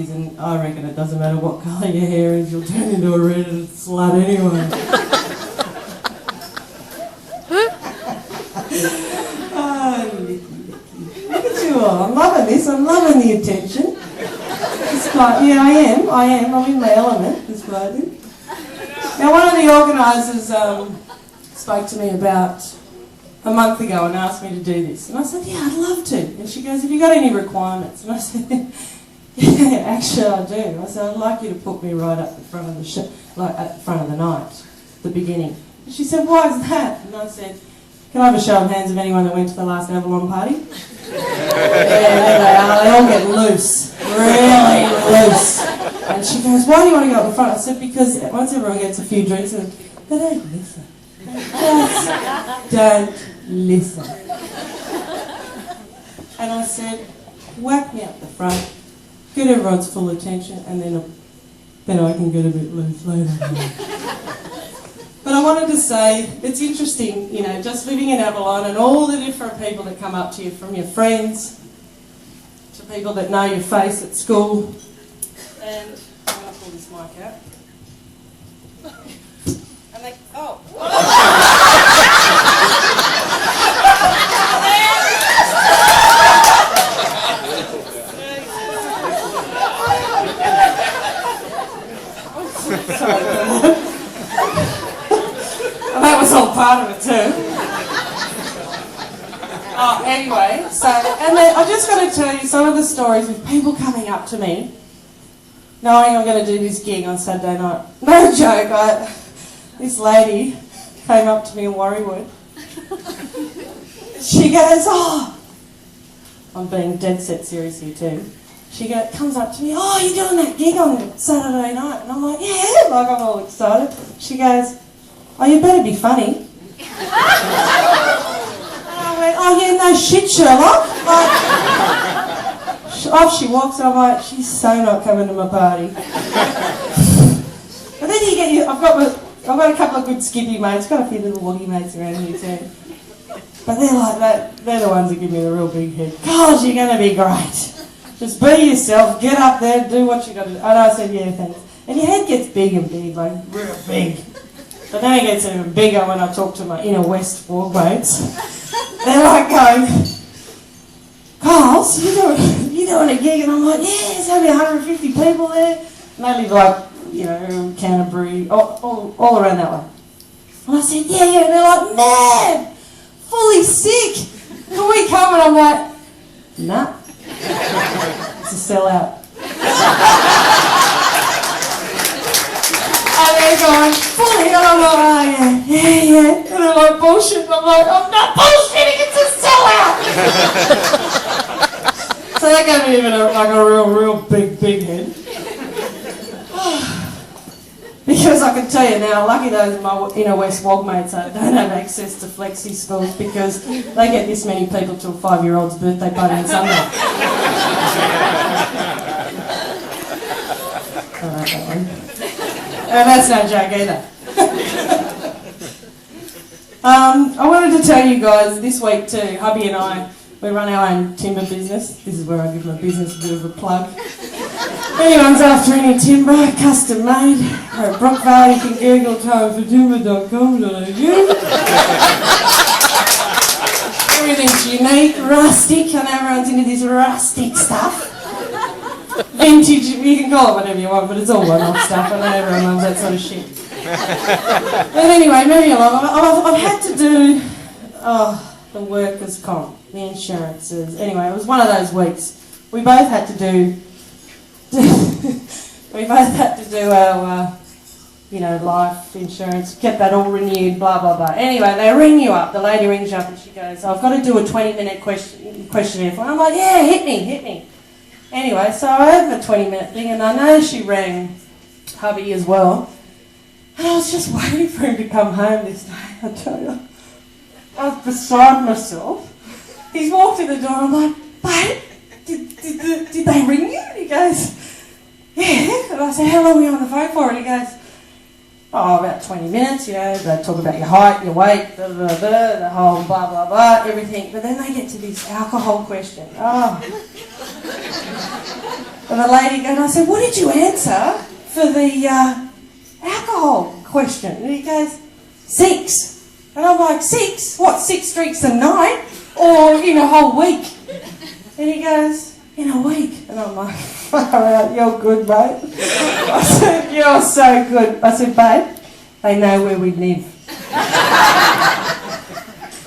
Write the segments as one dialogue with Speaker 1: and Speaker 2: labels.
Speaker 1: And I reckon it doesn't matter what colour your hair is, you'll turn into a redheaded slut anyway. Oh, look at you all. I'm loving this. I'm loving the attention. It's quite, yeah, I am. I'm in my element, this clothing. Now, one of the organisers spoke to me about a month ago and asked me to do this. And I said, yeah, I'd love to. And she goes, have you got any requirements? And I said, yeah, actually I do. I said, I'd like you to put me right up the front of the show, like at the front of the night, the beginning. And she said, why is that? And I said, can I have a show of hands of anyone that went to the last Avalon party? Yeah, there they are. They all get loose, really loose. And she goes, why do you want to go up the front? I said, because once everyone gets a few drinks, they don't listen. They just don't listen. And I said, whack me up the front, get everyone's full attention, and then I can get a bit loose later. But I wanted to say, it's interesting, you know, just living in Avalon and all the different people that come up to you, from your friends to people that know your face at school. And I'm going to pull this mic out. And they, oh. And that was all part of it too. Oh, anyway, so, and then I just got to tell you some of the stories of people coming up to me, knowing I'm going to do this gig on Saturday night. No joke, this lady came up to me in Warriewood. She goes, oh, I'm being dead set serious here too. She comes up to me, oh, you're doing that gig on Saturday night? And I'm like, yeah, like I'm all excited. She goes, oh, you better be funny. And I went, oh yeah, no shit, Sherlock. Off she walks, and I'm like, she's so not coming to my party. But then you get, I've got a couple of good skippy mates, got a few little woogie mates around here too. But they're like that, they're the ones that give me the real big head. God, you're going to be great. Just be yourself, get up there, do what you got to do. And I said, yeah, thanks. And your head gets big and big, like real big. But then it gets even bigger when I talk to my inner west walk mates. They're like going, Carls, you doing a gig? And I'm like, yeah, there's only 150 people there. And they live like, you know, Canterbury, all around that way. And I said, yeah. And they're like, man, fully sick. Can we come? And I'm like, nah. It's a sellout. And they're going, fully, and I'm like, oh yeah. And they're like, bullshit. And I'm like, I'm not bullshitting, it's a sellout. So that gave me even a real big head. Because I can tell you now, lucky those of my inner west wog mates don't have access to flexi schools, because they get this many people to a 5-year-old's birthday party on Sunday. And that's no joke either. I wanted to tell you guys this week too, hubby and I, we run our own timber business. This is where I give my business a bit of a plug. If anyone's after any timber, custom made, or at Brookvale, you can Google timefortimber.com.au. Everything's unique, rustic. I know everyone's into this rustic stuff. Vintage, you can call it whatever you want, but it's all one-off stuff. I know everyone loves that sort of shit. But anyway, moving along, I've had to do the workers' comp, the insurances. Anyway, it was one of those weeks. We both had to do our, life insurance, get that all renewed, blah, blah, blah. Anyway, they ring you up. The lady rings you up and she goes, I've got to do a 20-minute questionnaire for you. I'm like, yeah, hit me. Anyway, so I had the 20-minute thing, and I know she rang hubby as well. And I was just waiting for him to come home this day, I tell you. I was beside myself. He's walked in the door, I'm like, babe, did they ring you? And he goes, yeah. And I said, how long were you on the phone for? And he goes, about 20 minutes, they talk about your height, your weight, blah, blah, blah, the whole blah, blah, blah, everything. But then they get to this alcohol question. And the lady, and I said, what did you answer for the alcohol question? And he goes, 6. And I'm like, 6? What, 6 drinks a night? Or in a whole week? And he goes, in a week. And I'm like, far out, you're good, mate. I said, you're so good. I said, babe, they know where we live.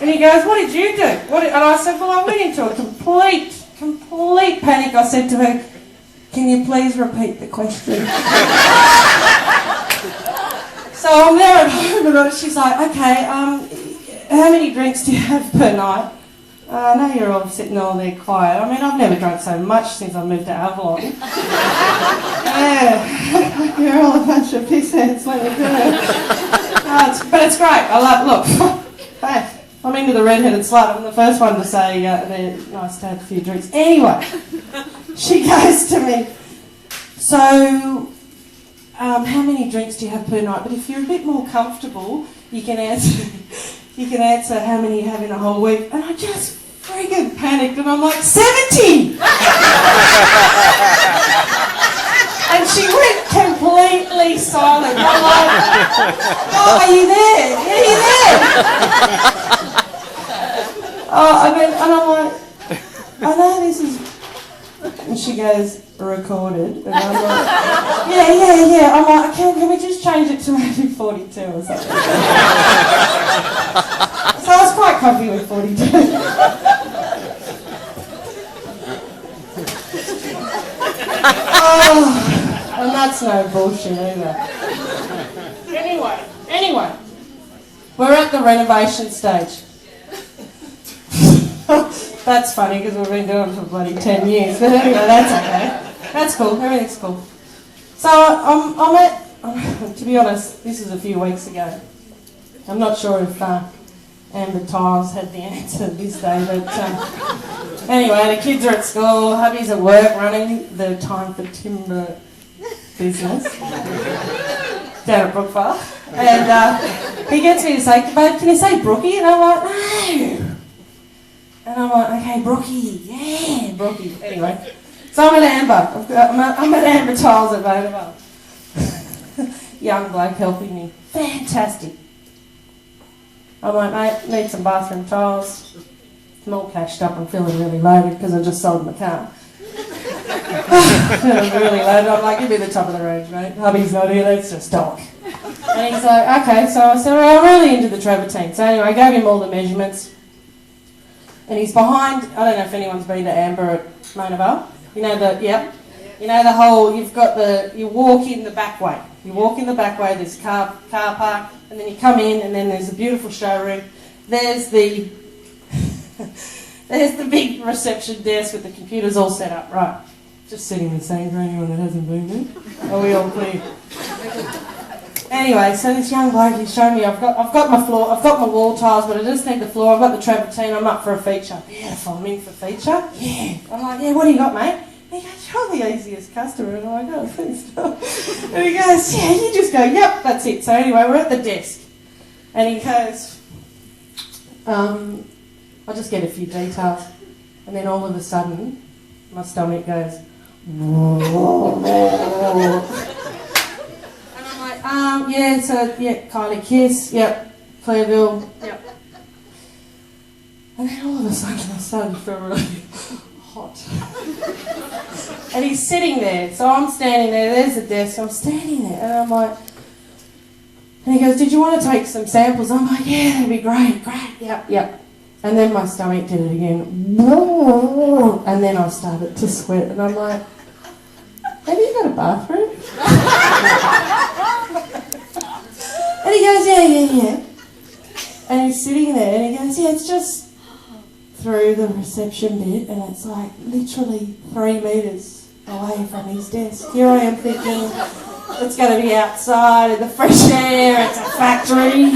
Speaker 1: And he goes, what did you do? And I said, well, I went into a complete panic. I said to her, can you please repeat the question? So I'm there at home and she's like, okay, how many drinks do you have per night? I know you're all sitting all there quiet. I mean, I've never drunk so much since I moved to Avalon. Yeah, you're all a bunch of pissheads when you do it. But it's great. I love, look, hey, I'm into the red-headed slut. I'm the first one to say they're nice to have a few drinks. Anyway, she goes to me, so how many drinks do you have per night? But if you're a bit more comfortable, you can answer how many you have in a whole week. And I just friggin' panicked and I'm like, 70! And she went completely silent. I'm like, oh, are you there? Are you there? And I'm like, I know this is... And she goes, recorded. And I'm like, yeah. I'm like, can we just change it to maybe 42 or something? So I was quite comfy with 42. Oh, and that's no bullshit either. Anyway, we're at the renovation stage. That's funny because we've been doing it for bloody 10 years. But anyway, that's okay. That's cool. Everything's cool. So I'm at, to be honest, this is a few weeks ago. I'm not sure if Amber Tiles had the answer this day, but anyway, the kids are at school, hubby's at work running the Time for Timber business down at Brookvale. And he gets me to say, babe, can you say Brookie? And I'm like, no. And I'm like, okay, Brookie, yeah, Brookie. Anyway, so I'm at Amber. I'm at Amber Tiles at Vodavale. Young bloke helping me. Fantastic. I'm like, mate, need some bathroom tiles. I'm all cashed up and feeling really loaded because I just sold my car. Feeling really loaded. I'm like, give me the top of the range, mate. Hubby's not here, let's just talk. And he's like, okay. So I said, well, I'm really into the travertine. So anyway, I gave him all the measurements. And he's behind, I don't know if anyone's been to Amber at Mona Vale. You know you know the whole, you walk in the back way. You walk in the back way, there's a car park, and then you come in and then there's a beautiful showroom. There's the big reception desk with the computers all set up, right. Just setting the scene for anyone that hasn't been there. Are we all clear? Anyway, so this young bloke, he's showing me, I've got my floor, I've got my wall tiles, but I just need the floor, I've got the travertine, I'm up for a feature. Beautiful, I'm in for feature? Yeah. I'm like, yeah, what do you got, mate? And he goes, you're the easiest customer. And I'm like, oh, thanks, Tom. And he goes, yeah, you just go, yep, that's it. So anyway, we're at the desk. And he goes, I'll just get a few details. And then all of a sudden, my stomach goes, yeah, so, yeah, Kylie Kiss, yep, Clairville, yep. And then all of a sudden I started to feel really hot. And he's sitting there, so I'm standing there, there's the desk, I'm standing there, and I'm like, and he goes, did you want to take some samples? I'm like, yeah, that'd be great, yep. And then my stomach did it again, and then I started to sweat, and I'm like, have you got a bathroom? And he goes, yeah. And he's sitting there and he goes, yeah, it's just through the reception bit and it's like literally 3 metres away from his desk. Here I am thinking, it's going to be outside in the fresh air, it's a factory.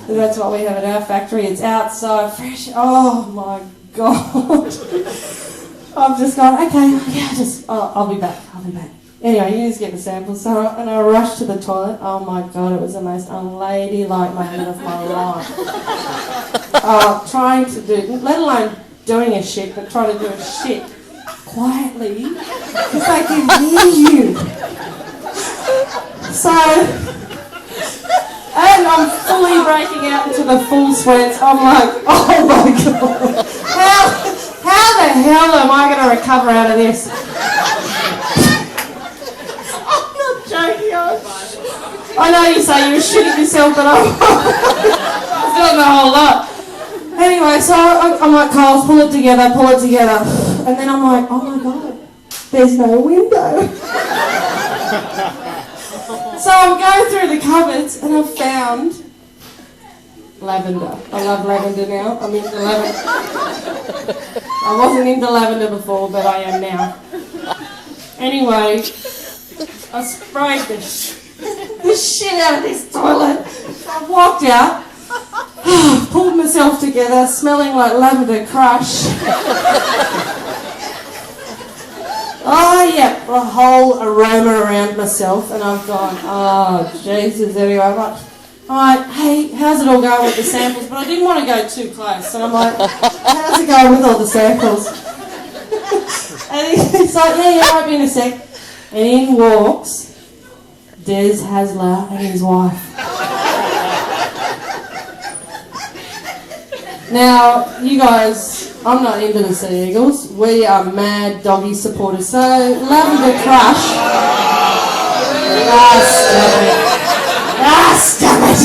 Speaker 1: That's what we have at our factory, it's outside, fresh, oh my God. I've just gone, okay, yeah, I'll be back. Anyway, you just get the samples. And I rushed to the toilet. Oh my God, it was the most unladylike moment of my life. Trying to do, let alone doing a shit, but trying to do a shit quietly because they can hear you. So, and I'm fully breaking out into the full sweats. I'm like, oh my God. How the hell am I going to recover out of this? I'm not joking. I know you say you were shitting yourself, but I'm doing the whole lot. Anyway, so I'm like, Carl, pull it together. And then I'm like, oh my God, there's no window. So I'm going through the cupboards and I've found lavender. I love lavender now. I'm into lavender. I wasn't into lavender before, but I am now. Anyway, I sprayed the shit out of this toilet. I walked out, pulled myself together, smelling like lavender crush. Oh yeah, the whole aroma around myself, and I've gone, oh Jesus, anyway, I'm like, hey, how's it all going with the samples? But I didn't want to go too close, and I'm like, how's it going with all the samples? And he's like, yeah, might be in a sec. And in walks Des Hasler and his wife. Now, you guys, I'm not into the Sea Eagles. We are mad doggy supporters. So, Lavender Crush. Stop it.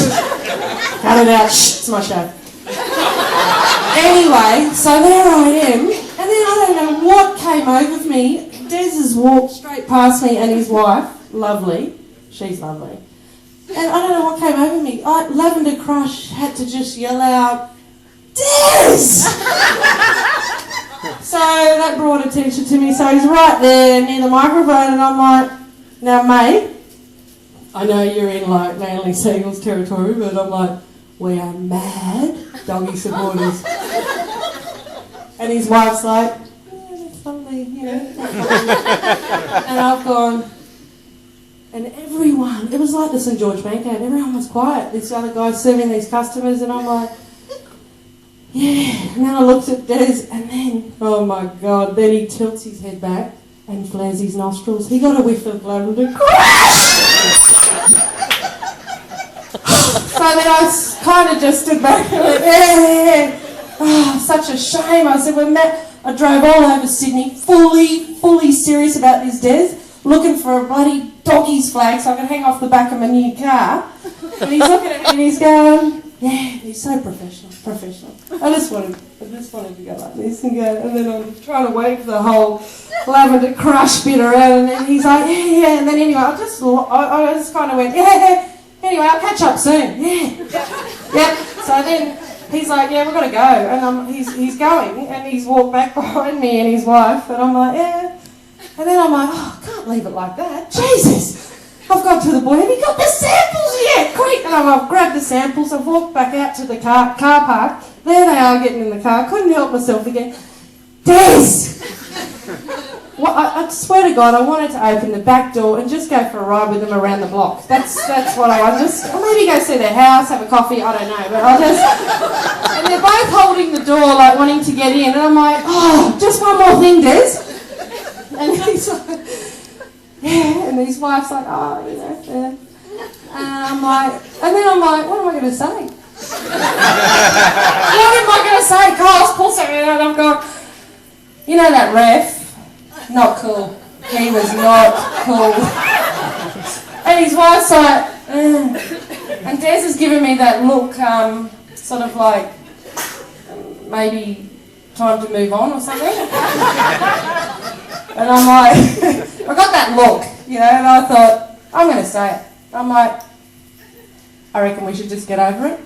Speaker 1: Cut it out. Shh, it's my show. Anyway, so there I am. And then I don't know what came over me. Des has walked straight past me and his wife. Lovely. She's lovely. And I don't know what came over me. Lavender Crush had to just yell out, Des! So that brought attention to me. So he's right there near the microphone and I'm like, now mate, I know you're in like Manly Seagulls territory, but I'm like, we are mad doggy supporters. And his wife's like, yeah, that's lovely, you know. And I've gone, and everyone, it was like the St George Banquet, everyone was quiet. This other guy's serving these customers and I'm like, yeah. And then I looked at Des and then, oh my God, then he tilts his head back and flares his nostrils. He got a whiff of lavender crush! So then I kind of just stood back and went, yeah. Oh, such a shame. I said, I drove all over Sydney, fully serious about this, Des, looking for a bloody doggy's flag so I could hang off the back of my new car. And he's looking at me and he's going, yeah, he's so professional. I just wanted to go like this and go, and then I'm trying to wave the whole lavender crush bit around, and then he's like, yeah, and then anyway, I just kind of went, yeah, anyway, I'll catch up soon, yeah. So then he's like, yeah, we've got to go, and he's going, and he's walked back behind me and his wife, and I'm like, yeah, and then I'm like, oh, I can't leave it like that, Jesus. I've got to the boy, have you got the samples yet? Quick! And I've grabbed the samples, I've walked back out to the car park. There they are getting in the car, couldn't help myself again. Des! Well, I swear to God, I wanted to open the back door and just go for a ride with them around the block. That's what I want. Or maybe go see their house, have a coffee, I don't know. But and they're both holding the door, like wanting to get in. And I'm like, oh, just one more thing, Des. And he's like, yeah, and his wife's like, oh, you know, yeah. And then I'm like, what am I going to say? What am I going to say? Carl's pull something out and I'm going, you know that ref? Not cool. He was not cool. And his wife's like, and Des has given me that look, sort of like, maybe time to move on or something. And I'm like, I got that look, you know, and I thought, I'm going to say it. I'm like, I reckon we should just get over it.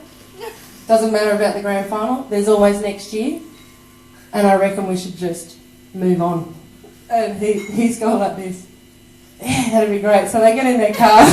Speaker 1: Doesn't matter about the grand final. There's always next year. And I reckon we should just move on. And he's gone like this. Yeah, that'd be great. So they get in their car.